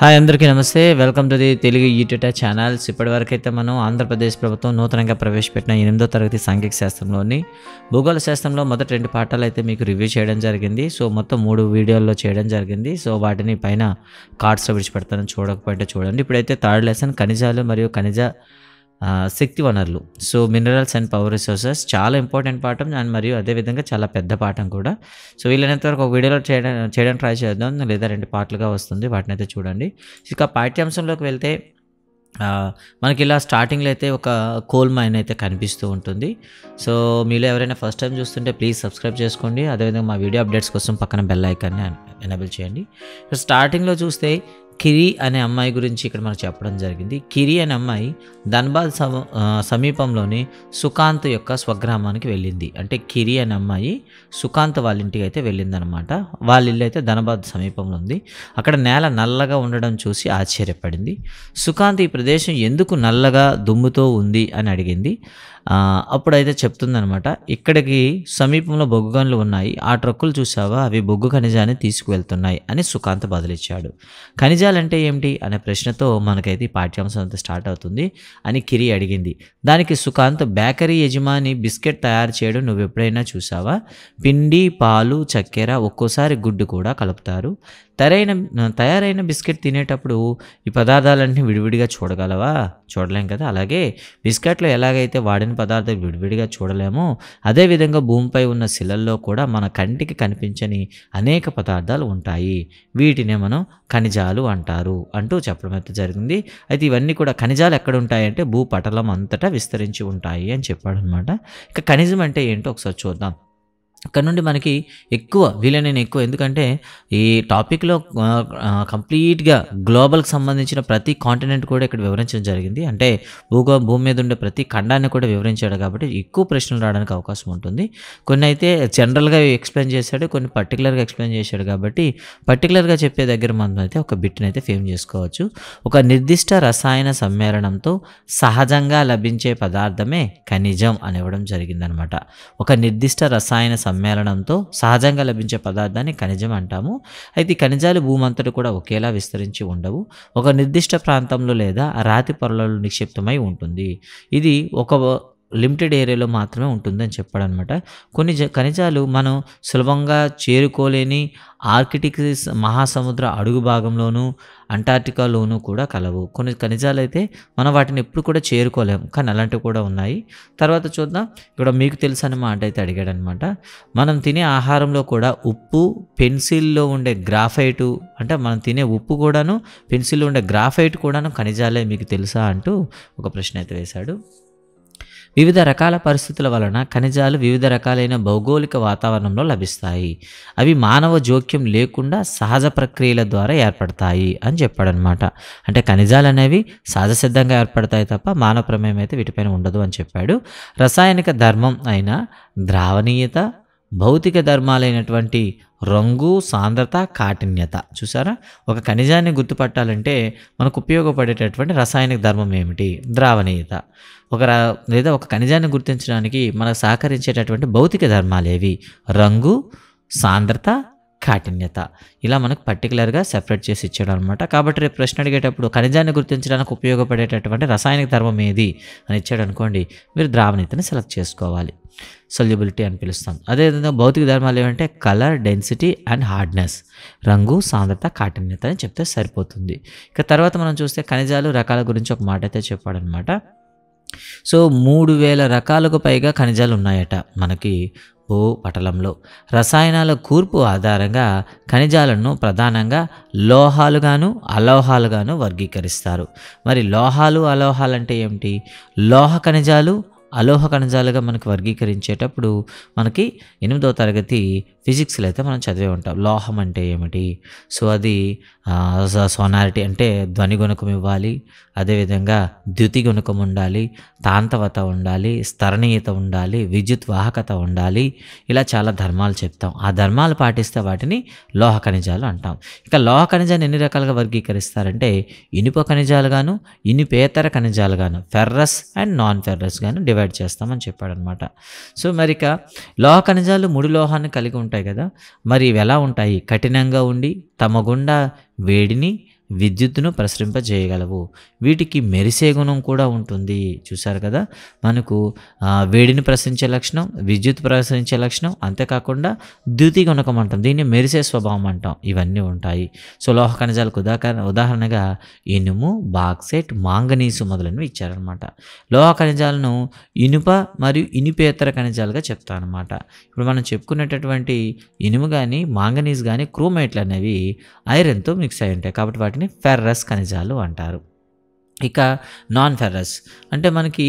Hi అందరికీ నమస్తే. Welcome to the Telugu YouTube channels. ఇప్పటివరకైతే మనం ఆంధ్రప్రదేశ్ ప్రభుత్వం నూతనంగా ప్రవేశపెట్టిన 8వ తరగతి సాంఘిక శాస్త్రంలోని భూగోళ శాస్త్రంలో మొదటి 2 పాఠాలు అయితే మీకు రివ్యూ చేయడం జరిగింది. సో మొత్తం 3 వీడియోల్లో చేయడం జరిగింది. సో వాటిని పైన కార్డ్స్లో విడిచిపెడతాను, చూడకపోతే చూడండి. ఇప్పుడైతే థర్డ్ లెసన్ ఖనిజాలు మరియు ఖనిజ శక్తి వనరులు. So minerals and power resources చాలా ఇంపార్టెంట్ పాఠం అండ్ మరియు అదేవిధంగా చాలా పెద్ద పాఠం కూడా. సో వీలైనంత వరకు ఒక వీడియోలో చేయడం ట్రై చేద్దాం, లేదా 2 పార్ట్లుగా వస్తుంది, వాటిని అయితే చూడండి. ఇక పాఠ్యాంశంలోకి వెళ్తే మనకి ఇలా స్టార్టింగ్లో అయితే ఒక కోల్ మైన్ అయితే కనిపిస్తూ ఉంటుంది. సో మీలో ఎవరైనా ఫస్ట్ టైం చూస్తుంటే ప్లీజ్ సబ్స్క్రైబ్ చేసుకోండి. అదేవిధంగా మా వీడియో అప్డేట్స్ కోసం పక్కన బెల్ ఐకాన్ని ఎనేబుల్ చేయండి. స్టార్టింగ్లో చూస్తే కిరి అనే అమ్మాయి గురించి ఇక్కడ మనకు చెప్పడం జరిగింది. కిరి అనే అమ్మాయి ధన్బాద్ సమీపంలోని సుకాంత్ యొక్క స్వగ్రామానికి వెళ్ళింది. అంటే కిరి అనే అమ్మాయి సుకాంత్ వాళ్ళ ఇంటికి అయితే వెళ్ళిందనమాట. వాళ్ళ ఇల్లు అయితే ధన్బాద్ సమీపంలో ఉంది. అక్కడ నేల నల్లగా ఉండడం చూసి ఆశ్చర్యపడింది. సుకాంత్ ఈ ప్రదేశం ఎందుకు నల్లగా దుమ్ముతో ఉంది అని అడిగింది. అప్పుడైతే చెప్తుందనమాట, ఇక్కడికి సమీపంలో బొగ్గు గనులు ఉన్నాయి, ఆ ట్రక్కులు చూసావా, అవి బొగ్గు ఖనిజాన్ని తీసుకువెళ్తున్నాయి అని సుకాంత్ బదులిచ్చాడు. ఖనిజాలంటే ఏమిటి అనే ప్రశ్నతో మనకైతే ఈ పాఠ్యాంశం అంతా స్టార్ట్ అవుతుంది అని కిరి అడిగింది. దానికి సుకాంత్, బేకరీ యజమాని బిస్కెట్ తయారు చేయడం నువ్వు ఎప్పుడైనా చూసావా? పిండి, పాలు, చక్కెర, ఒక్కోసారి గుడ్డు కూడా కలుపుతారు. తయారైన బిస్కెట్ తినేటప్పుడు ఈ పదార్థాలన్నీ విడివిడిగా చూడగలవా? చూడలేం కదా. అలాగే బిస్కెట్లో ఎలాగైతే వాడిన పదార్థాలు విడివిడిగా చూడలేమో, అదేవిధంగా భూమిపై ఉన్న శిలల్లో కూడా మన కంటికి కనిపించని అనేక పదార్థాలు ఉంటాయి. వీటినే మనం ఖనిజాలు అంటారు అంటూ చెప్పడం అయితే జరిగింది. అయితే ఇవన్నీ కూడా ఖనిజాలు ఎక్కడ ఉంటాయంటే భూపటలం అంతటా విస్తరించి ఉంటాయి అని చెప్పాడు అనమాట. ఇక ఖనిజం అంటే ఏంటో ఒకసారి చూద్దాం. ఇక్కడ నుండి మనకి వీలైన ఎక్కువ, ఎందుకంటే ఈ టాపిక్లో కంప్లీట్గా గ్లోబల్కి సంబంధించిన ప్రతి కాంటినెంట్ కూడా ఇక్కడ వివరించడం జరిగింది. అంటే భూమి మీద ఉండే ప్రతి ఖండాన్ని కూడా వివరించాడు కాబట్టి ఎక్కువ ప్రశ్నలు రావడానికి అవకాశం ఉంటుంది. కొన్ని అయితే జనరల్గా ఎక్స్ప్లెయిన్ చేశాడు, కొన్ని పర్టికులర్గా ఎక్స్ప్లెయిన్ చేశాడు. కాబట్టి పర్టికులర్గా చెప్పే దగ్గర మనం అయితే ఒక బిట్ని అయితే ఫేమ్ చేసుకోవచ్చు. ఒక నిర్దిష్ట రసాయన సమ్మేళనంతో సహజంగా లభించే పదార్థమే ఖనిజం అని ఇవ్వడం జరిగిందనమాట. ఒక నిర్దిష్ట రసాయన సమ్మేళనంతో సహజంగా లభించే పదార్థాన్ని ఖనిజం అంటాము. అయితే ఈ ఖనిజాలు భూమంతటి కూడా ఒకేలా విస్తరించి ఉండవు. ఒక నిర్దిష్ట ప్రాంతంలో లేదా రాతి పొరలలో నిక్షిప్తమై ఉంటుంది. ఇది ఒక లిమిటెడ్ ఏరియాలో మాత్రమే ఉంటుందని చెప్పాడనమాట. కొన్ని ఖనిజాలు మనం సులభంగా చేరుకోలేని ఆర్కిటిక్ మహాసముద్ర అడుగు భాగంలోనూ అంటార్టికాలోనూ కూడా కలవు. కొన్ని ఖనిజాలు అయితే మనం వాటిని ఎప్పుడు కూడా చేరుకోలేము, కానీ అలాంటివి కూడా ఉన్నాయి. తర్వాత చూద్దాం. ఇక్కడ మీకు తెలుసు అనే మాట అయితే అడిగాడనమాట. మనం తినే ఆహారంలో కూడా ఉప్పు, పెన్సిల్లో ఉండే గ్రాఫైటు, అంటే మనం తినే ఉప్పు కూడాను, పెన్సిల్లో ఉండే గ్రాఫైట్ కూడాను ఖనిజాలే, మీకు తెలుసా అంటూ ఒక ప్రశ్న అయితే వేశాడు. వివిధ రకాల పరిస్థితుల వలన ఖనిజాలు వివిధ రకాలైన భౌగోళిక వాతావరణంలో లభిస్తాయి. అవి మానవ జోక్యం లేకుండా సహజ ప్రక్రియల ద్వారా ఏర్పడతాయి అని చెప్పాడనమాట. అంటే ఖనిజాలు అనేవి సహజసిద్ధంగా ఏర్పడతాయి తప్ప మానవ ప్రమేయం అయితే వీటిపైన ఉండదు అని చెప్పాడు. రసాయనిక ధర్మం అయిన ద్రావణీయత, భౌతిక ధర్మాలైనటువంటి రంగు, సాంద్రత, కాఠిన్యత. చూసారా, ఒక ఖనిజాన్ని గుర్తుపట్టాలంటే మనకు ఉపయోగపడేటటువంటి రసాయనిక ధర్మం ఏమిటి? ద్రావణీయత. లేదా ఒక ఖనిజాన్ని గుర్తించడానికి మనకు సహకరించేటటువంటి భౌతిక ధర్మాలేవి? రంగు, సాంద్రత, కాఠిన్యత. ఇలా మనకు పర్టికులర్గా సెపరేట్ చేసి ఇచ్చాడు అనమాట. కాబట్టి రేపు ప్రశ్న అడిగేటప్పుడు ఖనిజాన్ని గుర్తించడానికి ఉపయోగపడేటటువంటి రసాయనిక ధర్మం ఏది అని ఇచ్చాడు అనుకోండి, మీరు ద్రావణీయతని సెలెక్ట్ చేసుకోవాలి. సొల్యూబిలిటీ అని పిలుస్తాం. అదేవిధంగా భౌతిక ధర్మాలు ఏమంటే కలర్, డెన్సిటీ అండ్ హార్డ్నెస్. రంగు, సాంద్రత, కాఠిన్యత అని చెప్తే సరిపోతుంది. ఇక తర్వాత మనం చూస్తే ఖనిజాలు రకాల గురించి ఒక మాట అయితే చెప్పాడనమాట. సో 3000 రకాలకు పైగా ఖనిజాలు ఉన్నాయట మనకి భూపటలంలో. రసాయనాల కూర్పు ఆధారంగా ఖనిజాలను ప్రధానంగా లోహాలుగాను, అలోహాలుగాను వర్గీకరిస్తారు. మరి లోహాలు, అలోహాలు అంటే ఏమిటి? లోహ ఖనిజాలు, అలోహ ఖనిజాలుగా మనకి వర్గీకరించేటప్పుడు మనకి 8వ తరగతి ఫిజిక్స్లో అయితే మనం చదివే ఉంటాం. లోహం అంటే ఏమిటి? సో అది సోనారిటీ అంటే ధ్వని గుణకం ఇవ్వాలి, అదేవిధంగా ద్యుతి గుణకం ఉండాలి, తాంతవత ఉండాలి, స్తరణీయత ఉండాలి, విద్యుత్ వాహకత ఉండాలి. ఇలా చాలా ధర్మాలు చెప్తాం. ఆ ధర్మాలు పాటిస్తే వాటిని లోహ ఖనిజాలు అంటాం. ఇక లోహ ఖనిజాన్ని ఎన్ని రకాలుగా వర్గీకరిస్తారంటే ఇనుప ఖనిజాలుగాను, ఇనుపేతర ఖనిజాలుగాను, ఫెర్రస్ అండ్ నాన్ ఫెర్రస్ గాను డివైడ్ చేస్తామని చెప్పాడనమాట. సో మరి ఇక లోహ ఖనిజాలు ముడి లోహాన్ని కలిగి ఉంటాయి కదా, మరి ఇవి ఎలా ఉంటాయి? కఠినంగా ఉండి తమ గుండా వేడిని, విద్యుత్తును ప్రసరింపజేయగలవు. వీటికి మెరిసే గుణం కూడా ఉంటుంది. చూసారు కదా, మనకు వేడిని ప్రసరించే లక్షణం, విద్యుత్ ప్రసరించే లక్షణం, అంతేకాకుండా ద్యుతి గుణకం అంటాం, దీన్ని మెరిసే స్వభావం అంటాం, ఇవన్నీ ఉంటాయి. సో లోహ ఖనిజాలకు ఉదాహరణగా ఇనుము, బాక్సైట్, మాంగనీసు మొదలైనవి ఇచ్చారనమాట. లోహ ఖనిజాలను ఇనుప మరియు ఇనుపేతర ఖనిజాలుగా చెప్తారనమాట. ఇప్పుడు మనం చెప్పుకునేటటువంటి ఇనుము కానీ మాంగనీస్ కానీ క్రోమైట్లు అనేవి ఐరన్తో మిక్స్ అయి ఉంటాయి కాబట్టి వాటిని ఫెర్రస్ ఖనిజాలు అంటారు. ఇక నాన్ ఫెర్రస్ అంటే మనకి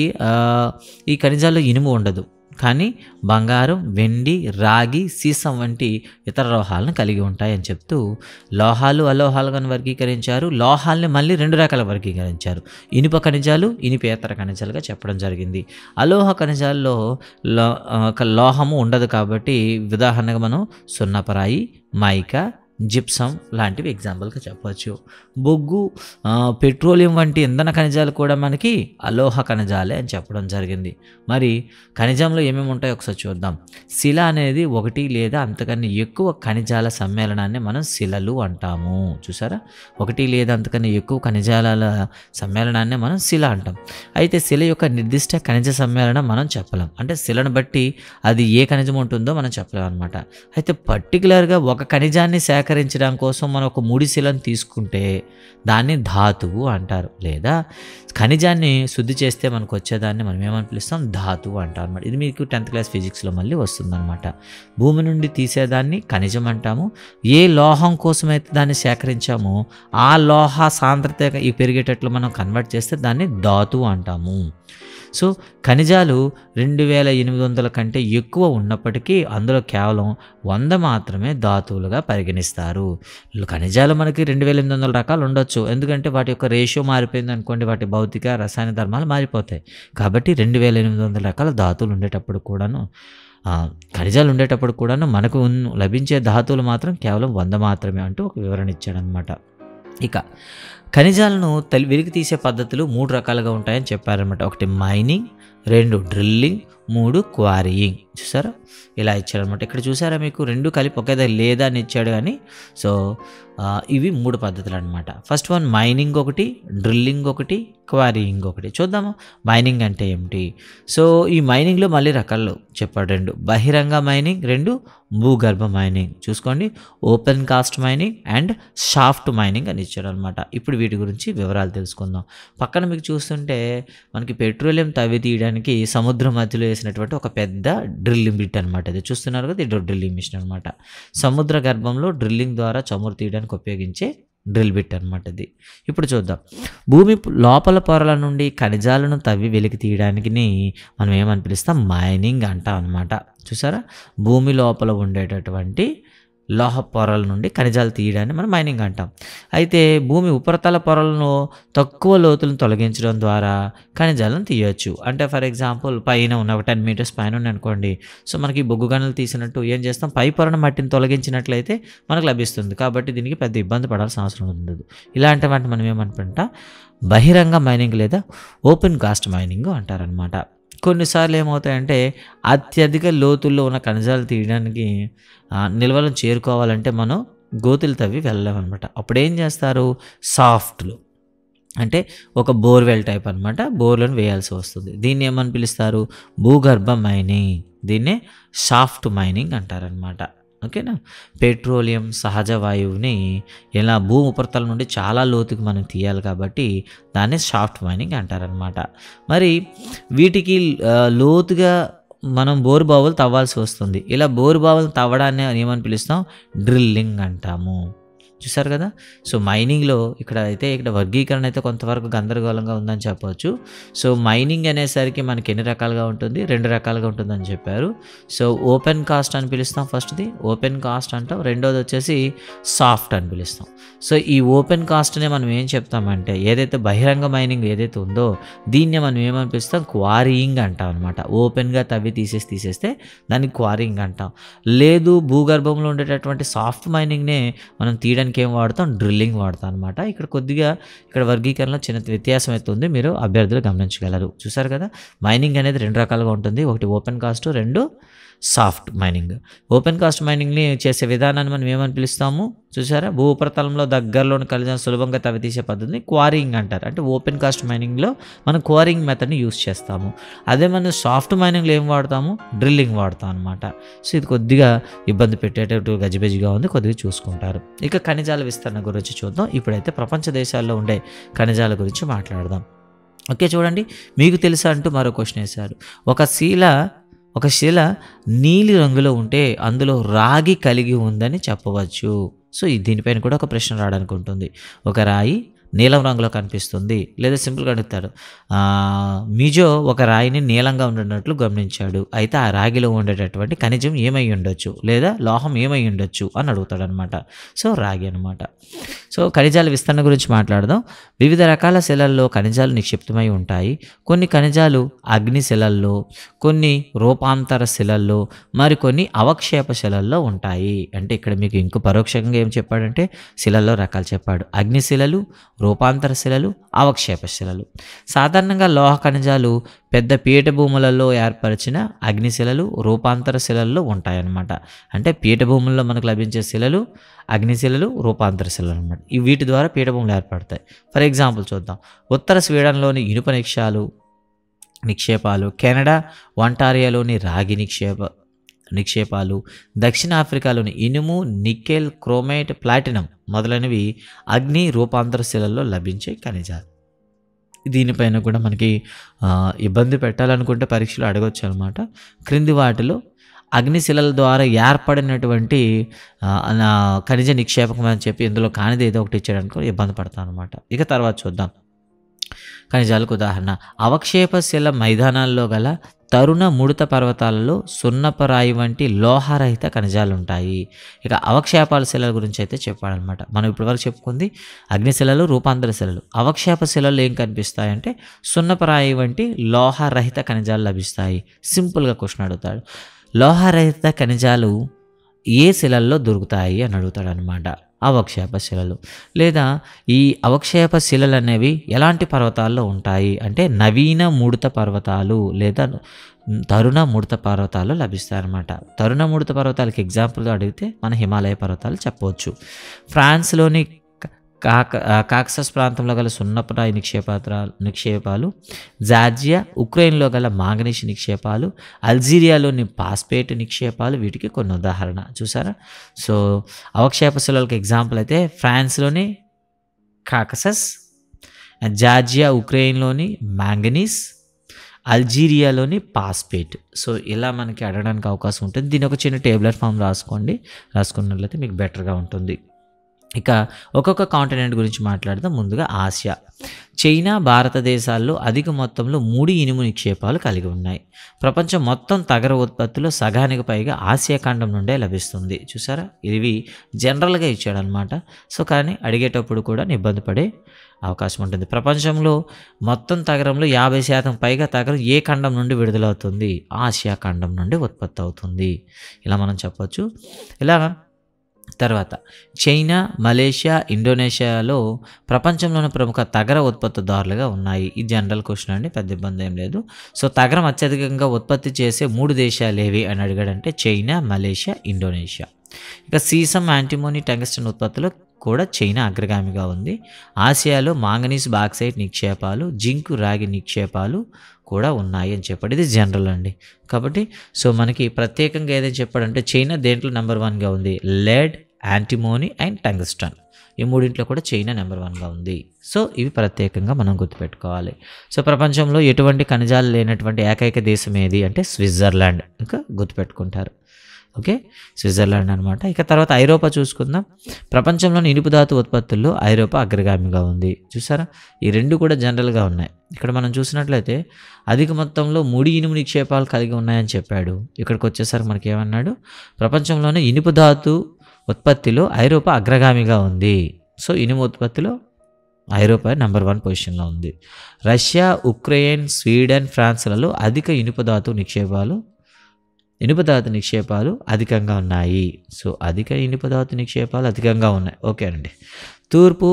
ఈ ఖనిజాల్లో ఇనుము ఉండదు, కానీ బంగారం, వెండి, రాగి, సీసం వంటి ఇతర లోహాలను కలిగి ఉంటాయని చెప్తూ లోహాలు అలోహాలుగా వర్గీకరించారు. లోహాలని మళ్ళీ 2 రకాల వర్గీకరించారు. ఇనుప ఖనిజాలు, ఇనుపేతర ఖనిజాలుగా చెప్పడం జరిగింది. అలోహ ఖనిజాల్లో లోహము ఉండదు కాబట్టి ఉదాహరణగా మనం సున్నపరాయి, మైకా, జిప్సం లాంటివి ఎగ్జాంపుల్గా చెప్పవచ్చు. బొగ్గు, పెట్రోలియం వంటి ఇంధన ఖనిజాలు కూడా మనకి అలోహ ఖనిజాలే అని చెప్పడం జరిగింది. మరి ఖనిజంలో ఏమేమి ఉంటాయో ఒకసారి చూద్దాం. శిల అనేది 1 లేదా అంతకన్నా ఎక్కువ ఖనిజాల సమ్మేళనాన్ని మనం శిలలు అంటాము. చూసారా, 1 లేదా అంతకన్నా ఎక్కువ ఖనిజాల సమ్మేళనాన్ని మనం శిల అంటాం. అయితే శిల యొక్క నిర్దిష్ట ఖనిజ సమ్మేళనం మనం చెప్పలేం, అంటే శిలను బట్టి అది ఏ ఖనిజం ఉంటుందో మనం చెప్పలేం అనమాట. అయితే పర్టికులర్గా ఒక ఖనిజాన్ని సేకరించడం కోసం మనం ఒక ముడి శిలను తీసుకుంటే దాన్ని ధాతువు అంటారు, లేదా ఖనిజాన్ని శుద్ధి చేస్తే మనకు వచ్చేదాన్ని మనం ఏమని పిలుస్తాం, ధాతువు అంటాం అనమాట. ఇది మీకు 10th క్లాస్ ఫిజిక్స్లో మళ్ళీ వస్తుందన్నమాట. భూమి నుండి తీసేదాన్ని ఖనిజం అంటాము. ఏ లోహం కోసమైతే దాన్ని సేకరించామో ఆ లోహ సాంద్రత పెరిగేటట్లు మనం కన్వర్ట్ చేస్తే దాన్ని ధాతువు అంటాము. సో ఖనిజాలు 2800 కంటే ఎక్కువ ఉన్నప్పటికీ అందులో కేవలం 100 మాత్రమే ధాతువులుగా పరిగణిస్తారు. ఖనిజాలు మనకి 2800 రకాలు ఉండొచ్చు, ఎందుకంటే వాటి యొక్క రేషియో మారిపోయింది అనుకోండి, వాటి భౌతిక రసాయన ధర్మాలు మారిపోతాయి. కాబట్టి 2800 రకాల ధాతువులు ఉండేటప్పుడు కూడాను, ఖనిజాలు ఉండేటప్పుడు కూడాను మనకు లభించే ధాతువులు మాత్రం కేవలం 100 మాత్రమే అంటూ ఒక వివరణ ఇచ్చాడనమాట. ఇక ఖనిజాలను వెలికి తీసే పద్ధతులు 3 రకాలుగా ఉంటాయని చెప్పారనమాట. 1 మైనింగ్, 2 డ్రిల్లింగ్, 3 క్వారీయింగ్. చూసారా, ఇలా ఇచ్చాడనమాట. ఇక్కడ చూసారా మీకు 2 కలిపి ఒకే లేదా అని ఇచ్చాడు, కానీ సో ఇవి 3 పద్ధతులు అనమాట. First one mining 1, drilling 1, quarrying 1. చూద్దాము మైనింగ్ అంటే ఏమిటి. సో ఈ మైనింగ్లో మళ్ళీ రకాలు చెప్పాడు, 2 బహిరంగ మైనింగ్, 2 భూగర్భ మైనింగ్. చూసుకోండి, open cast mining and shaft mining అని ఇచ్చాడు అనమాట. ఇప్పుడు వీటి గురించి వివరాలు తెలుసుకుందాం. పక్కన మీకు చూస్తుంటే మనకి పెట్రోలియం తవ్వి తీయడానికి సముద్రం మధ్యలో వేసినటువంటి ఒక పెద్ద డ్రిల్లింగ్ బిట్ అనమాట. ఇది చూస్తున్నారు కదా, ఇది డ్రిల్లింగ్ మిషన్ అనమాట. సముద్ర గర్భంలో డ్రిల్లింగ్ ద్వారా చమురు తీయడానికి ఉపయోగించే డ్రిల్ బిట్ అనమాట ఇది. ఇప్పుడు చూద్దాం, భూమి లోపల పొరల నుండి ఖనిజాలను తవ్వి వెలికి తీయడానికి మనం ఏమని పిలుస్తాం, మైనింగ్ అంటాం అనమాట. చూసారా, భూమి లోపల ఉండేటటువంటి లోహ పొరల నుండి ఖనిజాలు తీయడాన్ని మనం మైనింగ్ అంటాం. అయితే భూమి ఉపరితల పొరలను తక్కువ లోతులను తొలగించడం ద్వారా ఖనిజాలను తీయవచ్చు. అంటే ఫర్ ఎగ్జాంపుల్ పైన ఉన్న 10 మీటర్స్ పైన ఉన్న అనుకోండి, సో మనకి బొగ్గు గనులు తీసినట్టు ఏం చేస్తాం, పై పొరను మట్టిని తొలగించినట్లయితే మనకు లభిస్తుంది. కాబట్టి దీనికి పెద్ద ఇబ్బంది పడాల్సిన అవసరం ఉండదు. ఇలాంటి వాటిని మనం ఏమనుకుంటాం, బహిరంగ మైనింగ్ లేదా ఓపెన్ కాస్ట్ మైనింగ్ అంటారనమాట. కొన్నిసార్లు ఏమవుతాయంటే అత్యధిక లోతుల్లో ఉన్న ఖనిజాలు తీయడానికి నిల్వలను చేరుకోవాలంటే మనం గోతులు తవ్వి వెళ్ళామన్నమాట. అప్పుడు ఏం చేస్తారు, సాఫ్ట్లు అంటే ఒక బోర్వెల్ టైప్ అనమాట, బోర్లను వేయాల్సి వస్తుంది. దీన్ని ఏమని పిలుస్తారు, భూగర్భ మైనింగ్, దీన్నే షాఫ్ట్ మైనింగ్ అంటారనమాట. ఓకేనా. పెట్రోలియం సహజ వాయువుని ఇలా భూమి ఉపరితలం నుండి చాలా లోతుకి మనం తీయాలి కాబట్టి దాన్ని షాఫ్ట్ మైనింగ్ అంటారనమాట. మరి వీటికి లోతుగా మనం బోరు బావులు తవ్వాల్సి వస్తుంది. ఇలా బోరు బావులు తవ్వడాన్ని ఏమని పిలుస్తాం, డ్రిల్లింగ్ అంటాము. చూసారు కదా. సో మైనింగ్లో ఇక్కడ వర్గీకరణ అయితే కొంతవరకు గందరగోళంగా ఉందని చెప్పవచ్చు. సో మైనింగ్ అనేసరికి మనకి ఎన్ని రకాలుగా ఉంటుంది, 2 రకాలుగా ఉంటుందని చెప్పారు. సో ఓపెన్ కాస్ట్ అని పిలుస్తాం, ఫస్ట్ది ఓపెన్ కాస్ట్ అంటాం, రెండోది వచ్చేసి సాఫ్ట్ అని పిలుస్తాం. సో ఈ ఓపెన్ కాస్ట్నే మనం ఏం చెప్తామంటే, ఏదైతే బహిరంగ మైనింగ్ ఏదైతే ఉందో దీన్ని మనం ఏమని పిలుస్తాం, క్వారీయింగ్ అంటాం అనమాట. ఓపెన్గా తవ్వి తీసేస్తే దాన్ని క్వారీయింగ్ అంటాం. లేదు భూగర్భంలో ఉండేటటువంటి సాఫ్ట్ మైనింగ్నే మనం తీయడానికి ఏం వాడతాం, డ్రిల్లింగ్ వాడతాం అనమాట. ఇక్కడ వర్గీకరణలో చిన్న వ్యత్యాసం అయితే ఉంది, మీరు అభ్యర్థులు గమనించగలరు. చూసారు కదా, మైనింగ్ అనేది 2 రకాలుగా ఉంటుంది, ఒకటి open cast, 2 shaft mining. Open cast మైనింగ్ని చేసే విధానాన్ని మనం ఏమని పిలుస్తాము చూసారా, భూ ఉపరితలంలో దగ్గరలోని ఖనిజాలను సులభంగా తవ్వితీసే పద్ధతిని క్వారీయింగ్ అంటారు. అంటే ఓపెన్ కాస్ట్ మైనింగ్లో మనం క్వారీయింగ్ మెథడ్ని యూస్ చేస్తాము. అదే మనం సాఫ్ట్ మైనింగ్లో ఏం వాడతాము, డ్రిల్లింగ్ వాడతాం అనమాట. సో ఇది కొద్దిగా ఇబ్బంది పెట్టేటట్టు గజిబిజిగా ఉంది, కొద్దిగా చూసుకుంటారు. ఇక ఖనిజాల విస్తరణ గురించి చూద్దాం. ఇప్పుడైతే ప్రపంచ దేశాల్లో ఉండే ఖనిజాల గురించి మాట్లాడదాం. ఓకే, చూడండి, మీకు తెలుసా అంటూ మరో క్వశ్చన్ వేశారు. ఒక శిల నీలి రంగులో ఉంటే అందులో రాగి కలిగి ఉందని చెప్పవచ్చు. సో దీనిపైన కూడా ఒక ప్రశ్న రావడానికి ఉంటుంది. ఒక రాయి నీలం రంగులో కనిపిస్తుంది, లేదా సింపుల్గా అడుగుతారు, మిజో ఒక రాయిని నీలంగా ఉండేటట్లు గమనించాడు, అయితే ఆ రాగిలో ఉండేటటువంటి ఖనిజం ఏమై ఉండొచ్చు లేదా లోహం ఏమై ఉండొచ్చు అని అడుగుతాడు అనమాట. సో రాగి అనమాట. సో ఖనిజాల విస్తరణ గురించి మాట్లాడదాం. వివిధ రకాల శిలల్లో ఖనిజాలు నిక్షిప్తమై ఉంటాయి. కొన్ని ఖనిజాలు అగ్ని శిలల్లో, కొన్ని రూపాంతర శిలల్లో, మరికొన్ని అవక్షేప శిలల్లో ఉంటాయి. అంటే ఇక్కడ మీకు ఇంకో పరోక్షంగా ఏం చెప్పాడంటే శిలల్లో రకాలు చెప్పాడు. అగ్నిశిలలు, రూపాంతర శిలలు, అవక్షేప శిలలు. సాధారణంగా లోహ ఖనిజాలు పెద్ద పీఠభూములలో ఏర్పరిచిన అగ్నిశిలలు, రూపాంతర శిలల్లో ఉంటాయన్నమాట. అంటే పీఠభూముల్లో మనకు లభించే శిలలు అగ్నిశిలలు, రూపాంతర శిలలు అనమాట. వీటి ద్వారా పీఠభూములు ఏర్పడతాయి. ఫర్ ఎగ్జాంపుల్ చూద్దాం. ఉత్తర స్వీడన్లోని ఇనుప నిక్షేపాలు, కెనడా ఒంటారియాలోని రాగి నిక్షేపాలు, దక్షిణాఫ్రికాలోని ఇనుము, నికెల్, క్రోమైట్, ప్లాటినం మొదలైనవి అగ్ని రూపాంతర శిలల్లో లభించే ఖనిజాలు. దీనిపైన కూడా మనకి ఇబ్బంది పెట్టాలనుకుంటే పరీక్షలు అడగవచ్చు అనమాట. క్రింది వాటిలో అగ్నిశిలల ద్వారా ఏర్పడినటువంటి ఖనిజ నిక్షేపకం అని చెప్పి ఇందులో కానిది ఏదో ఒకటి ఇచ్చాడనుకో ఇబ్బంది పడతాను అనమాట. ఇక తర్వాత చూద్దాం ఖనిజాలకు ఉదాహరణ. అవక్షేప శిల మైదానాల్లో గల తరుణ ముడత పర్వతాలలో సున్నపరాయి వంటి లోహరహిత ఖనిజాలు ఉంటాయి. ఇక అవక్షేపాల శిలల గురించి అయితే చెప్పాడనమాట. మనం ఇప్పటివరకు చెప్పుకుంది అగ్నిశిలలు, రూపాంతర శిలలు. అవక్షేప శిలలు ఏం కనిపిస్తాయంటే సున్నపరాయి వంటి లోహరహిత ఖనిజాలు లభిస్తాయి. సింపుల్గా క్వశ్చన్ అడుగుతాడు, లోహరహిత ఖనిజాలు ఏ శిలల్లో దొరుకుతాయి అని అడుగుతాడు అనమాట. అవక్షేప శిలలు. లేదా ఈ అవక్షేప శిలలు అనేవి ఎలాంటి పర్వతాల్లో ఉంటాయి అంటే నవీన ముడత పర్వతాలు లేదా తరుణ ముడత పర్వతాలు లభిస్తాయన్నమాట. తరుణ ముడత పర్వతాలకి ఎగ్జాంపుల్గా అడిగితే మన హిమాలయ పర్వతాలు చెప్పవచ్చు. ఫ్రాన్స్లోని కాకసస్ ప్రాంతంలో గల సున్నపరాయి నిక్షేపాలు, జార్జియా, ఉక్రెయిన్లో గల మాంగనీస్ నిక్షేపాలు, అల్జీరియాలోని పాస్పేట్ నిక్షేపాలు వీటికి కొన్ని ఉదాహరణ. చూసారా? సో అవక్షేప శిలలకు ఎగ్జాంపుల్ అయితే ఫ్రాన్స్లోని కాకసస్, జార్జియా ఉక్రెయిన్లోని మాంగనీస్, అల్జీరియాలోని పాస్పేట్. సో ఇలా మనకి అడగడానికి అవకాశం ఉంటుంది. దీని ఒక చిన్న టేబులర్ ఫామ్ రాసుకున్నట్లయితే మీకు బెటర్గా ఉంటుంది. ఇక ఒక్కొక్క కాంటినెంట్ గురించి మాట్లాడదాం. ముందుగా ఆసియా. చైనా, భారతదేశాల్లో అధిక మొత్తంలో 3 ఇనుము నిక్షేపాలు కలిగి ఉన్నాయి. ప్రపంచం మొత్తం తగర ఉత్పత్తిలో సగానికి పైగా ఆసియా ఖండం నుండే లభిస్తుంది. చూసారా? ఇవి జనరల్గా ఇచ్చాడనమాట. సో కానీ అడిగేటప్పుడు కూడా ఇబ్బంది పడే అవకాశం ఉంటుంది. ప్రపంచంలో మొత్తం తగరంలో 50% పైగా తగరం ఏ ఖండం నుండి విడుదలవుతుంది? ఆసియా ఖండం నుండి ఉత్పత్తి అవుతుంది. ఇలా మనం చెప్పొచ్చు. ఇలా తర్వాత చైనా, మలేషియా, ఇండోనేషియాలో ప్రపంచంలోని ప్రముఖ తగర ఉత్పత్తిదారులుగా ఉన్నాయి. ఇది జనరల్ క్వశ్చన్ అండి, పెద్ద ఇబ్బంది ఏం లేదు. సో తగరం అత్యధికంగా ఉత్పత్తి చేసే 3 దేశాలు ఏవి అని అడిగాడంటే చైనా, మలేషియా, ఇండోనేషియా. ఇక సీసం, యాంటిమోనీ, టంగ్స్టన్ ఉత్పత్తిలో కూడా చైనా అగ్రగామిగా ఉంది. ఆసియాలో మాంగనీస్, బాక్సైట్ నిక్షేపాలు, జింకు, రాగి నిక్షేపాలు కూడా ఉన్నాయి అని చెప్పాడు. ఇది జనరల్ అండి. కాబట్టి సో మనకి ప్రత్యేకంగా ఏదైనా చెప్పాడంటే చైనా దేంట్లో నెంబర్ 1గా ఉంది? Lead, antimony and tungsten. ఈ మూడింట్లో కూడా చైనా నెంబర్ 1గా ఉంది. సో ఇవి ప్రత్యేకంగా మనం గుర్తుపెట్టుకోవాలి. సో ప్రపంచంలో ఎటువంటి ఖనిజాలు లేనటువంటి ఏకైక దేశం ఏది అంటే స్విట్జర్లాండ్. ఇంకా గుర్తుపెట్టుకుంటారు. ఓకే, స్విట్జర్లాండ్ అనమాట. ఇక తర్వాత ఐరోపా చూసుకుందాం. ప్రపంచంలోని ఇనుపు ధాతు ఉత్పత్తుల్లో ఐరోపా అగ్రగామిగా ఉంది. చూసారా? ఈ రెండు కూడా జనరల్గా ఉన్నాయి. ఇక్కడ మనం చూసినట్లయితే అధిక మొత్తంలో 3 ఇనుము నిక్షేపాలు కలిగి ఉన్నాయని చెప్పాడు. ఇక్కడికి వచ్చేసరికి మనకి ఏమన్నాడు? ప్రపంచంలోని ఇనుపు ధాతు ఉత్పత్తిలో ఐరోపా అగ్రగామిగా ఉంది. సో ఇనుము ఉత్పత్తిలో ఐరోపా నెంబర్ 1 పొజిషన్లో ఉంది. రష్యా, ఉక్రెయిన్, స్వీడన్, ఫ్రాన్స్లలో అధిక ఇనుపు ధాతు నిక్షేపాలు అధికంగా ఉన్నాయి. సో అధిక ఇనుపు ధాతు నిక్షేపాలు అధికంగా ఉన్నాయి. ఓకే అండి. తూర్పు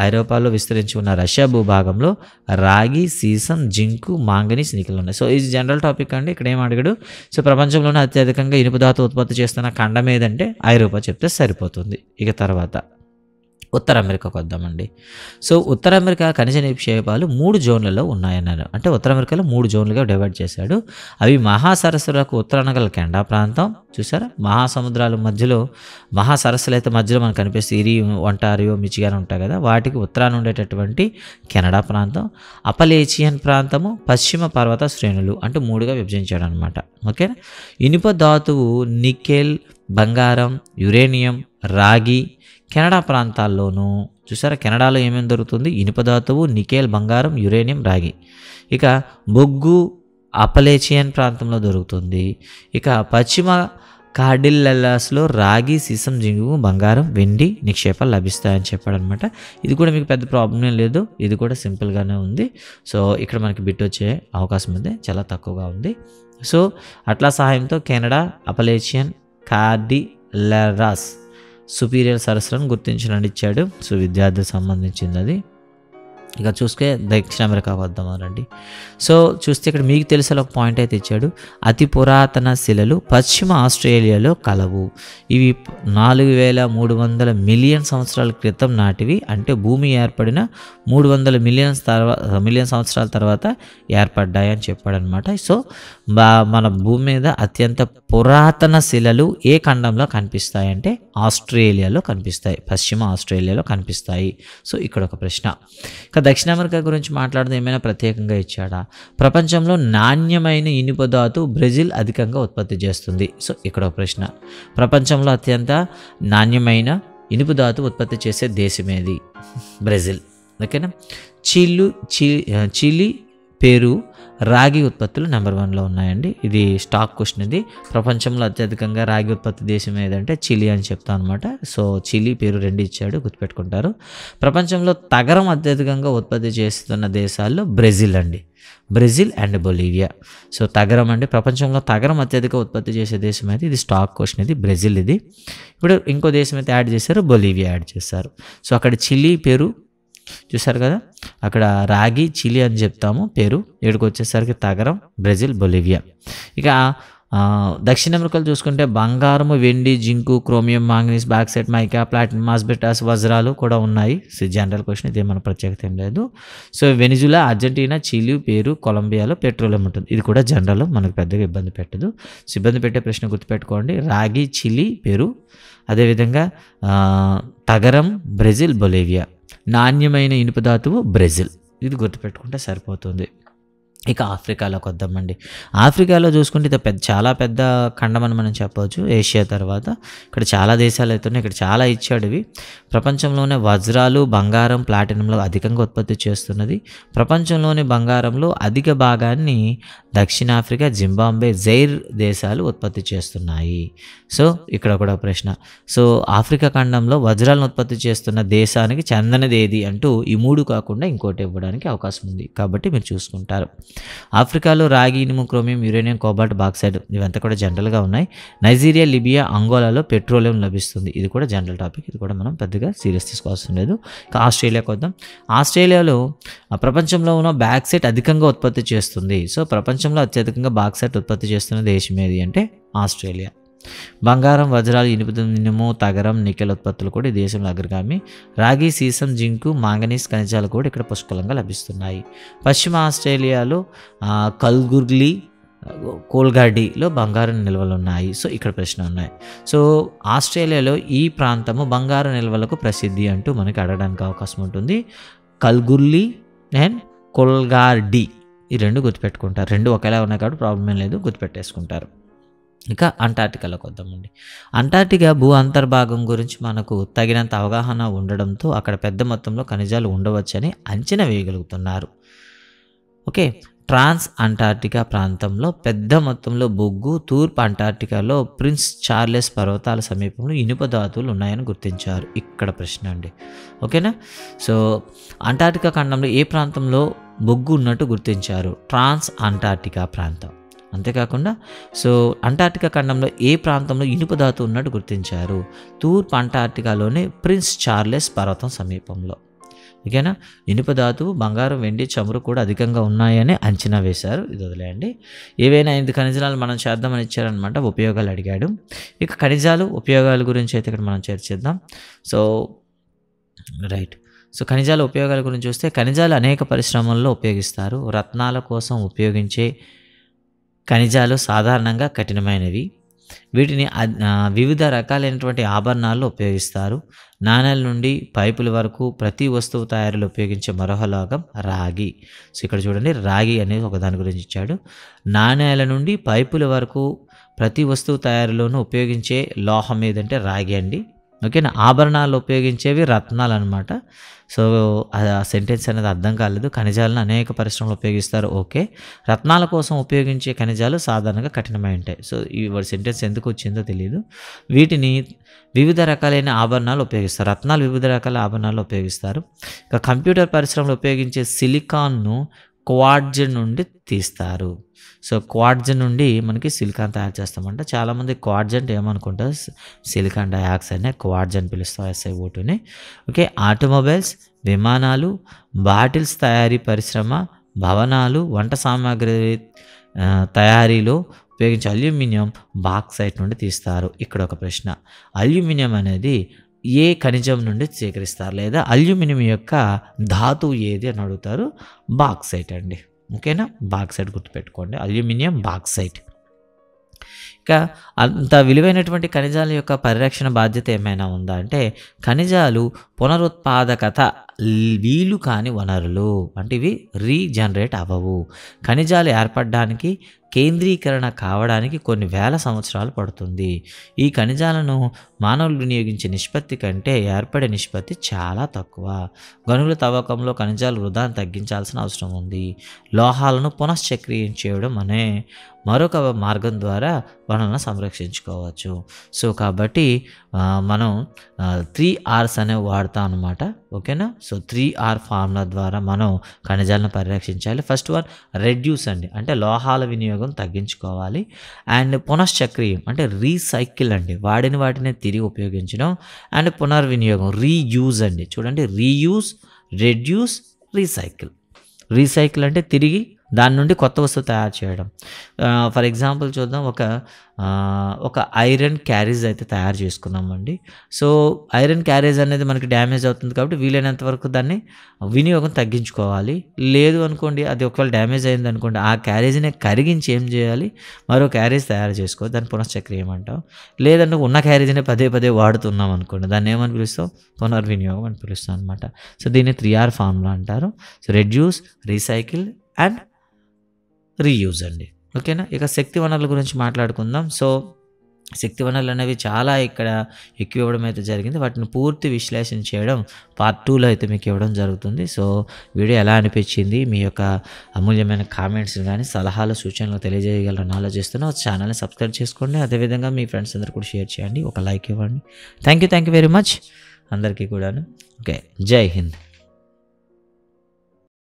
ఐరోపాలో విస్తరించి ఉన్న రష్యా భూభాగంలో రాగి, సీసం, జింకు, మాంగనీస్, నికెల్ ఉన్నాయి. సో ఇది జనరల్ టాపిక్ అండి. ఇక్కడ ఏం అడిగాడు, సో ప్రపంచంలోనే అత్యధికంగా ఇనుప ధాతు ఉత్పత్తి చేస్తున్న ఖండం ఏదంటే ఐరోపా చెప్తే సరిపోతుంది. ఇక తర్వాత ఉత్తర అమెరికాకు వద్దామండి. సో ఉత్తర అమెరికా ఖనిజ నిక్షేపాలు 3 జోన్లలో ఉన్నాయన్నారు. అంటే ఉత్తర అమెరికాలో 3 జోన్లుగా డివైడ్ చేశాడు. అవి మహాసరస్సులకు ఉత్తరాన గల కెనడా ప్రాంతం, చూసారా, మహాసముద్రాల మధ్యలో మహాసరస్సులు అయితే మధ్యలో మనకు కనిపిస్తే ఇరి, ఒంటారియో, మిచిగాన్ ఉంటాయి కదా, వాటికి ఉత్తరాన ఉండేటటువంటి కెనడా ప్రాంతం, అపలేచియన్ ప్రాంతము, పశ్చిమ పర్వత శ్రేణులు అంటే 3గా విభజించాడు అనమాట. ఓకేనా. ఇనుప ధాతువు నికెల్, బంగారం, యురేనియం, రాగి కెనడా ప్రాంతాల్లోనూ, చూసారా, కెనడాలో ఏమేమి దొరుకుతుంది, ఇనుప ధాతువు, నికెల్, బంగారం, యురేనియం, రాగి. ఇక బొగ్గు అపలేచియన్ ప్రాంతంలో దొరుకుతుంది. ఇక పశ్చిమ కార్డిల్లస్లో రాగి, సీసం, జింకు, బంగారం, వెండి నిక్షేపాలు లభిస్తాయని చెప్పాడనమాట. ఇది కూడా మీకు పెద్ద ప్రాబ్లం ఏం లేదు, ఇది కూడా సింపుల్గానే ఉంది. సో ఇక్కడ మనకి బిట్ వచ్చే అవకాశం ఉంది, చాలా తక్కువగా ఉంది. సో అట్లా సహాయంతో కెనడా అపలేచియన్ కార్డిల్లెరాస్ సుపీరియర్ సరస్సులను గుర్తించడానికి ఇచ్చాడు. సో విద్యార్థులకు సంబంధించింది అది. ఇక చూస్తే దక్షిణ అమెరికా వద్దామనండి. సో చూస్తే ఇక్కడ మీకు తెలిసిన ఒక పాయింట్ అయితే ఇచ్చాడు. అతి పురాతన శిలలు పశ్చిమ ఆస్ట్రేలియాలో కలవు. ఇవి 4300 మిలియన్ సంవత్సరాల క్రితం నాటివి. అంటే భూమి ఏర్పడిన 300 మిలియన్ సంవత్సరాల తర్వాత ఏర్పడ్డాయి అని చెప్పాడనమాట. సో మన భూమి మీద అత్యంత పురాతన శిలలు ఏ ఖండంలో కనిపిస్తాయంటే ఆస్ట్రేలియాలో కనిపిస్తాయి, పశ్చిమ ఆస్ట్రేలియాలో కనిపిస్తాయి. సో ఇక్కడ ఒక ప్రశ్న. ఇక దక్షిణ అమెరికా గురించి మాట్లాడితే ఏమైనా ప్రత్యేకంగా ఇచ్చాడా? ప్రపంచంలో నాణ్యమైన ఇనుప ధాతువు బ్రెజిల్ అధికంగా ఉత్పత్తి చేస్తుంది. సో ఇక్కడ ఒక ప్రశ్న. ప్రపంచంలో అత్యంత నాణ్యమైన ఇనుప ధాతువు ఉత్పత్తి చేసే దేశం ఏది? బ్రెజిల్. ఓకేనా. చిలీ, పెరు రాగి ఉత్పత్తులు నెంబర్ 1లో ఉన్నాయండి. ఇది స్టాక్ క్వశ్చన్. ఇది ప్రపంచంలో అత్యధికంగా రాగి ఉత్పత్తి దేశం ఏదంటే చిలీ అని చెప్తాను అనమాట. సో చిలీ, పెరు 2 ఇచ్చాడు, గుర్తుపెట్టుకుంటారు. ప్రపంచంలో తగరం అత్యధికంగా ఉత్పత్తి చేస్తున్న దేశాల్లో బ్రెజిల్ అండి, బ్రెజిల్ అండ్ బొలీవియా. సో తగరం అండి, ప్రపంచంలో తగరం అత్యధిక ఉత్పత్తి చేసే దేశం అయితే ఇది స్టాక్ క్వశ్చన్. ఇది బ్రెజిల్. ఇది ఇప్పుడు ఇంకో దేశం అయితే యాడ్ చేశారు, బొలీవియా యాడ్ చేశారు. సో అక్కడ చిలీ, పెరు చూసారు కదా, అక్కడ రాగి, చిలీ అని చెప్తాము, పెరు. ఇక్కడికి వచ్చేసరికి తగరం, బ్రెజిల్, బొలీవియా. ఇక దక్షిణ అమెరికాలో చూసుకుంటే బంగారము, వెండి, zinc, chromium, manganese, bauxite, mica, platinum, asbestos, వజ్రాలు కూడా ఉన్నాయి. జనరల్ క్వశ్చన్, ఇది మన ప్రత్యేకత ఏం లేదు. So Venezuela, Argentina, Chile, Peru, కొలంబియాలో పెట్రోలియం ఉంటుంది. ఇది కూడా జనరల్, మనకు పెద్దగా ఇబ్బంది పెట్టదు. సో ఇబ్బంది పెట్టే ప్రశ్న గుర్తుపెట్టుకోండి, రాగి, చిలీ, పెరు, అదేవిధంగా తగరం, బ్రెజిల్, బొలీవియా. నాణ్యమైన ఇనుప ధాతువు బ్రెజిల్. ఇది గుర్తుపెట్టుకుంటే సరిపోతుంది. ఇక ఆఫ్రికాలోకి వద్దామండి. ఆఫ్రికాలో చూసుకుంటే ఇది చాలా పెద్ద ఖండం అని మనం చెప్పవచ్చు, ఏషియా తర్వాత. ఇక్కడ చాలా దేశాలు అవుతున్నాయి, ఇక్కడ చాలా ఇచ్చాడు. ఇవి ప్రపంచంలోనే వజ్రాలు, బంగారం, ప్లాటినంలో అధికంగా ఉత్పత్తి చేస్తున్నది. ప్రపంచంలోని బంగారంలో అధిక భాగాన్ని దక్షిణాఫ్రికా, జింబాబ్వే, జైర్ దేశాలు ఉత్పత్తి చేస్తున్నాయి. సో ఇక్కడ కూడా ప్రశ్న. సో ఆఫ్రికా ఖండంలో వజ్రాలను ఉత్పత్తి చేస్తున్న దేశానికి చెందనిది ఏది అంటూ ఈ 3 కాకుండా ఇంకోటి ఇవ్వడానికి అవకాశం ఉంది, కాబట్టి మీరు చూసుకుంటారు. ఆఫ్రికాలో రాగి, ఇనుము, క్రోమియం, యురేనియం, కోబాల్ట్, బాక్సైట్ ఇవంతా కూడా జనరల్గా ఉన్నాయి. నైజీరియా, లిబియా, అంగోలాలో పెట్రోలియం లభిస్తుంది. ఇది కూడా జనరల్ టాపిక్, ఇది కూడా మనం పెద్దగా సీరియస్ తీసుకోవాల్సిన లేదు. ఇక ఆస్ట్రేలియాకి వద్దాం. ఆస్ట్రేలియాలో ప్రపంచంలో ఉన్న బాక్సైట్ అధికంగా ఉత్పత్తి చేస్తుంది. సో ప్రపంచంలో అత్యధికంగా బాక్సైట్ ఉత్పత్తి చేస్తున్న దేశం ఏది అంటే ఆస్ట్రేలియా. బంగారం, వజ్రాలు, ఇనుము, తగరం, నికెల్ ఉత్పత్తులు కూడా ఈ దేశంలో అగ్రగామి. రాగి, సీసం, జింకు, మాంగనీస్ ఖనిజాలు కూడా ఇక్కడ పుష్కలంగా లభిస్తున్నాయి. పశ్చిమ ఆస్ట్రేలియాలో కల్గుర్లీ, కోల్గాడిలో బంగారం నిల్వలు ఉన్నాయి. సో ఇక్కడ ప్రశ్న ఉన్నాయి. సో ఆస్ట్రేలియాలో ఈ ప్రాంతము బంగారు నిల్వలకు ప్రసిద్ధి అంటూ మనకి అడగడానికి అవకాశం ఉంటుంది. కల్గుర్లీ అండ్ కోల్గాడి, ఈ 2 గుర్తుపెట్టుకుంటారు. 2 ఒకేలా ఉన్నాయి కాబట్టి ప్రాబ్లం ఏం లేదు, గుర్తుపెట్టేసుకుంటారు. ఇక అంటార్టికాలోకి వద్దామండి. అంటార్టికా భూ అంతర్భాగం గురించి మనకు తగినంత అవగాహన ఉండడంతో అక్కడ పెద్ద మొత్తంలో ఖనిజాలు ఉండవచ్చని అంచనా వేయగలుగుతున్నారు. ఓకే. ట్రాన్స్ అంటార్టికా ప్రాంతంలో పెద్ద మొత్తంలో బొగ్గు, తూర్పు అంటార్టికాలో ప్రిన్స్ చార్లెస్ పర్వతాల సమీపంలో ఇనుప ధాతువులు ఉన్నాయని గుర్తించారు. ఇక్కడ ప్రశ్న అండి. ఓకేనా. సో అంటార్టికా ఖండంలో ఏ ప్రాంతంలో బొగ్గు ఉన్నట్టు గుర్తించారు? ట్రాన్స్ అంటార్టికా ప్రాంతం. అంతేకాకుండా సో అంటార్క్టికా ఖండంలో ఏ ప్రాంతంలో ఇనుప ధాతు ఉన్నట్టు గుర్తించారు? తూర్పు అంటార్క్టికాలోని ప్రిన్స్ చార్లెస్ పర్వతం సమీపంలో. ఓకేనా? ఇనుప ధాతువు, బంగారం, వెండి, చమురు కూడా అధికంగా ఉన్నాయని అంచనా వేశారు. ఇది వదిలేయండి. ఏవైనా 5 ఖనిజాలు మనం చేద్దామని ఇచ్చారనమాట. ఉపయోగాలు అడిగాడు. ఇక ఖనిజాలు ఉపయోగాల గురించి అయితే ఇక్కడ మనం చర్చిద్దాం. So right. సో ఖనిజాల ఉపయోగాల గురించి చూస్తే ఖనిజాలు అనేక పరిశ్రమల్లో ఉపయోగిస్తారు. రత్నాల కోసం ఉపయోగించే ఖనిజాలు సాధారణంగా కఠినమైనవి. వీటిని వివిధ రకాలైనటువంటి ఆభరణాల్లో ఉపయోగిస్తారు. నాణేల నుండి పైపుల వరకు ప్రతి వస్తువు తయారీలో ఉపయోగించే మరొక లోహం రాగి. సో ఇక్కడ చూడండి, రాగి అనేది ఒక దాని గురించి ఇచ్చాడు. నాణేల నుండి పైపుల వరకు ప్రతి వస్తువు తయారీలోనూ ఉపయోగించే లోహం ఏదంటే రాగి అండి. ఓకేనా? ఆభరణాలు ఉపయోగించేవి రత్నాలు అనమాట. సో ఆ సెంటెన్స్ అనేది అర్థం కాలేదు. ఖనిజాలను అనేక పరిశ్రమలు ఉపయోగిస్తారు. ఓకే. రత్నాల కోసం ఉపయోగించే ఖనిజాలు సాధారణంగా కఠినమై ఉంటాయి. సో ఈ సెంటెన్స్ ఎందుకు వచ్చిందో తెలియదు. వీటిని వివిధ రకాలైన ఆభరణాలు ఉపయోగిస్తారు. రత్నాలు వివిధ రకాల ఆభరణాలు ఉపయోగిస్తారు. ఇక కంప్యూటర్ పరిశ్రమలో ఉపయోగించే సిలికాన్ను క్వార్ట్జ్ నుండి తీస్తారు. సో క్వార్ట్జ్ నుండి మనకి సిలికాన్ తయారు చేస్తామంట. చాలామంది క్వార్ట్జ్ అంటే ఏమనుకుంటారు, సిలికాన్ డయాక్సైడ్నే క్వార్ట్జ్ అని పిలుస్తాం, SiO2ని. ఓకే. ఆటోమొబైల్స్, విమానాలు, బాటిల్స్ తయారీ పరిశ్రమ, భవనాలు, వంట సామాగ్రి తయారీలో ఉపయోగించే అల్యూమినియం బాక్సైట్ నుండి తీస్తారు. ఇక్కడ ఒక ప్రశ్న, అల్యూమినియం అనేది ఏ ఖనిజం నుండి సేకరిస్తారు, లేదా అల్యూమినియం యొక్క ధాతువు ఏది అని అడుగుతారు. బాక్సైట్ అండి. ఓకేనా? బాక్సైట్ గుర్తుపెట్టుకోండి, అల్యూమినియం బాక్సైట్. ఇక అంత విలువైనటువంటి ఖనిజాల యొక్క పరిరక్షణ బాధ్యత ఏమైనా ఉందా అంటే, ఖనిజాలు పునరుత్పాదకత వీలు కాని వనరులు, అంటే ఇవి రీజనరేట్ అవ్వవు. ఖనిజాలు ఏర్పడడానికి, కేంద్రీకరణ కావడానికి కొన్ని వేల సంవత్సరాలు పడుతుంది. ఈ ఖనిజాలను మానవులు వినియోగించే నిష్పత్తి కంటే ఏర్పడే నిష్పత్తి చాలా తక్కువ. గనుల తవ్వకంలో ఖనిజాలు వృధాను తగ్గించాల్సిన అవసరం ఉంది. లోహాలను పునశ్చక్రీయం చేయడం అనే మరొక మార్గం ద్వారా వనరులను సంరక్షించుకోవచ్చు. సో కాబట్టి మనం 3 Rs అనేవి వాడతాం అనమాట. ఓకేనా? సో 3R ఫార్ములా ద్వారా మనం ఖనిజాలను పరిరక్షించాలి. ఫస్ట్ వన్ రెడ్యూస్ అండి, అంటే లోహాల వినియోగం తగ్గించుకోవాలి. అండ్ పునశ్చక్రీయం అంటే రీసైకిల్ అండి, వాడిన వాటిని తిరిగి ఉపయోగించడం. అండ్ పునర్వినియోగం రీయూజ్ అండి. చూడండి, రీయూజ్, రెడ్యూస్, రీసైకిల్. రీసైకిల్ అంటే తిరిగి దాని నుండి కొత్త వస్తువు తయారు చేయడం. ఫర్ ఎగ్జాంపుల్ చూద్దాం, ఒక ఐరన్ క్యారేజ్ అయితే తయారు చేసుకున్నామండి. సో ఐరన్ క్యారేజ్ అనేది మనకి డ్యామేజ్ అవుతుంది కాబట్టి వీలైనంత వరకు దాన్ని వినియోగం తగ్గించుకోవాలి. లేదు అనుకోండి, అది ఒకవేళ డ్యామేజ్ అయింది అనుకోండి, ఆ క్యారేజ్ని కరిగించి ఏం చేయాలి, మరో క్యారేజ్ తయారు చేసుకోవాలి. దాన్ని పునశ్చక్రీయం అంటాం. లేదంటే ఉన్న క్యారేజ్ని పదే పదే వాడుతున్నాం అనుకోండి, దాన్ని ఏమని పిలుస్తాం, పునర్వినియోగం అని పిలుస్తాం అనమాట. సో దీన్ని 3R ఫార్ములా అంటారు. So reduce, recycle and reuse అండి. ఓకేనా? ఇక శక్తి వనరుల గురించి మాట్లాడుకుందాం. సో శక్తి వనరులు అనేవి చాలా ఇక్కడ ఎక్కువ ఇవ్వడం అయితే జరిగింది. వాటిని పూర్తి విశ్లేషణ చేయడం పార్ట్ 2లో అయితే మీకు ఇవ్వడం జరుగుతుంది. సో వీడియో ఎలా అనిపించింది, మీ యొక్క అమూల్యమైన కామెంట్స్ కానీ సలహాలు సూచనలు తెలియజేయగలరని ఆలోచిస్తున్నా. ఛానల్ని సబ్స్క్రైబ్ చేసుకోండి. అదేవిధంగా మీ ఫ్రెండ్స్ అందరూ కూడా షేర్ చేయండి, ఒక లైక్ ఇవ్వండి. థ్యాంక్ యూ వెరీ మచ్ అందరికీ కూడాను. ఓకే, జై హింద్.